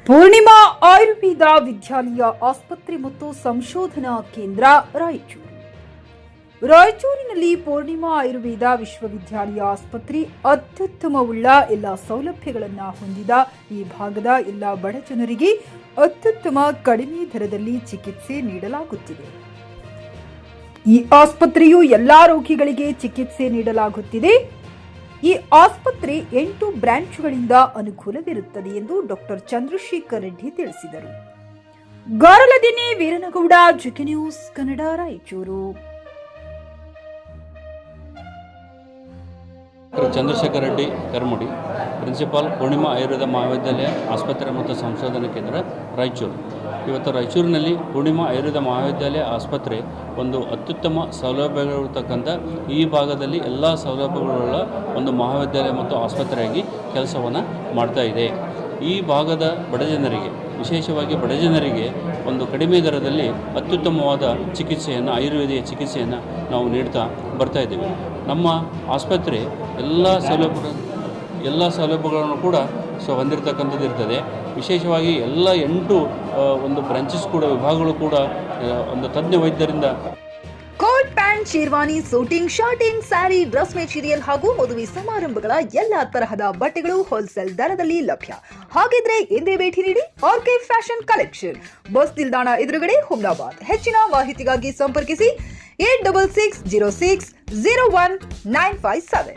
ಪೂರ್ಣಿಮಾ ಆಯುರ್ವೇದ ವಿದ್ಯಾಲಯ ಆಸ್ಪತ್ರೆ ಮತ್ತು ಸಂಶೋಧನಾ ಕೇಂದ್ರ ರಾಯಚೂರಿನಲ್ಲಿ ಪೂರ್ಣಿಮಾ ಆಯುರ್ವೇದ ವಿಶ್ವವಿದ್ಯಾಲಯ ಆಸ್ಪತ್ರೆ ಅತ್ಯುತ್ತಮವುಳ್ಳ ಎಲ್ಲ ಸೌಲಭ್ಯಗಳನ್ನು ಹೊಂದಿದ ಈ ಭಾಗದ ಎಲ್ಲ ಬಡ ಜನರಿಗೆ ಅತ್ಯುತ್ತಮ ಕಡಿಮೆ ದರದಲ್ಲಿ ಚಿಕಿತ್ಸೆ ನೀಡಲಾಗುತ್ತಿದೆ. ಈ ಆಸ್ಪತ್ರೆಯು ಎಲ್ಲಾ ರೋಗಿಗಳಿಗೆ ಚಿಕಿತ್ಸೆ ನೀಡಲಾಗುತ್ತಿದೆ. ಈ ಆಸ್ಪತ್ರೆ 8 ಬ್ರಾಂಚ್ಗಳಿಂದ ಅನುಕೂಲವಿರುತ್ತದೆ ಎಂದು ಡಾಕ್ಟರ್ ಚಂದ್ರಶೇಖರ್ ರೆಡ್ಡಿ ತಿಳಿಸಿದರು. Garaladinni Veeranagouda, GK news Kannada, Raichur. Chandrashekhar Reddy Karmudi, principal Poornima Ayurveda Mahavidyalaya ಆಸ್ಪತ್ರೆ ಮತ್ತು ಸಂಶೋಧನಾ ಕೇಂದ್ರ, ರಾಯಚೂರು. ಇವತ್ತು ರಾಯಚೂರಿನಲ್ಲಿ ಪೂರ್ಣಿಮಾ ಆಯುರ್ವೇದ ಮಹಾವಿದ್ಯಾಲಯ ಆಸ್ಪತ್ರೆ ಒಂದು ಅತ್ಯುತ್ತಮ ಸೌಲಭ್ಯಗಳಿರ್ತಕ್ಕಂಥ ಈ ಭಾಗದಲ್ಲಿ ಎಲ್ಲ ಸೌಲಭ್ಯಗಳುಳ್ಳ ಒಂದು ಮಹಾವಿದ್ಯಾಲಯ ಮತ್ತು ಆಸ್ಪತ್ರೆಯಾಗಿ ಕೆಲಸವನ್ನು ಮಾಡ್ತಾ ಇದೆ. ಈ ಭಾಗದ ಬಡಜನರಿಗೆ, ವಿಶೇಷವಾಗಿ ಬಡಜನರಿಗೆ ಒಂದು ಕಡಿಮೆ ದರದಲ್ಲಿ ಅತ್ಯುತ್ತಮವಾದ ಚಿಕಿತ್ಸೆಯನ್ನು, ಆಯುರ್ವೇದಿಯ ಚಿಕಿತ್ಸೆಯನ್ನು ನಾವು ನೀಡ್ತಾ ಬರ್ತಾ ಇದ್ದೇವೆ. ನಮ್ಮ ಆಸ್ಪತ್ರೆ ಎಲ್ಲ ಸೌಲಭ್ಯಗಳನ್ನು ಕೂಡ ಹೊಂದಿರತಕ್ಕಂಥದ್ದು ಇರ್ತದೆ. ವಿಶೇಷವಾಗಿ ಎಲ್ಲ 8 ಒಂದು ಬ್ರಾಂಚಸ್ ಕೂಡ, ವಿಭಾಗಗಳು ಕೂಡ ಒಂದು ತಜ್ಞ ವೈದ್ಯರಿಂದ coat pant, sherwani, suiting, shirting, sari, dress material ಹಾಗೂ ಮದುವೆ ಸಮಾರಂಭಗಳ ಎಲ್ಲಾ ತರಹದ ಬಟ್ಟೆಗಳು ಹೋಲ್ಸೇಲ್ ದರದಲ್ಲಿ ಲಭ್ಯ. ಹಾಗಿದ್ರೆ ಎಂದೇ ಭೇಟಿ ನೀಡಿ ಆರ್ಕೆ ಫ್ಯಾಷನ್ ಕಲೆಕ್ಷನ್, ಬಸ್ ನಿಲ್ದಾಣ ಎದುರುಗಡೆ, ಹುಮ್ನಾಬಾದ್. ಹೆಚ್ಚಿನ ಮಾಹಿತಿಗಾಗಿ ಸಂಪರ್ಕಿಸಿ 8660601957.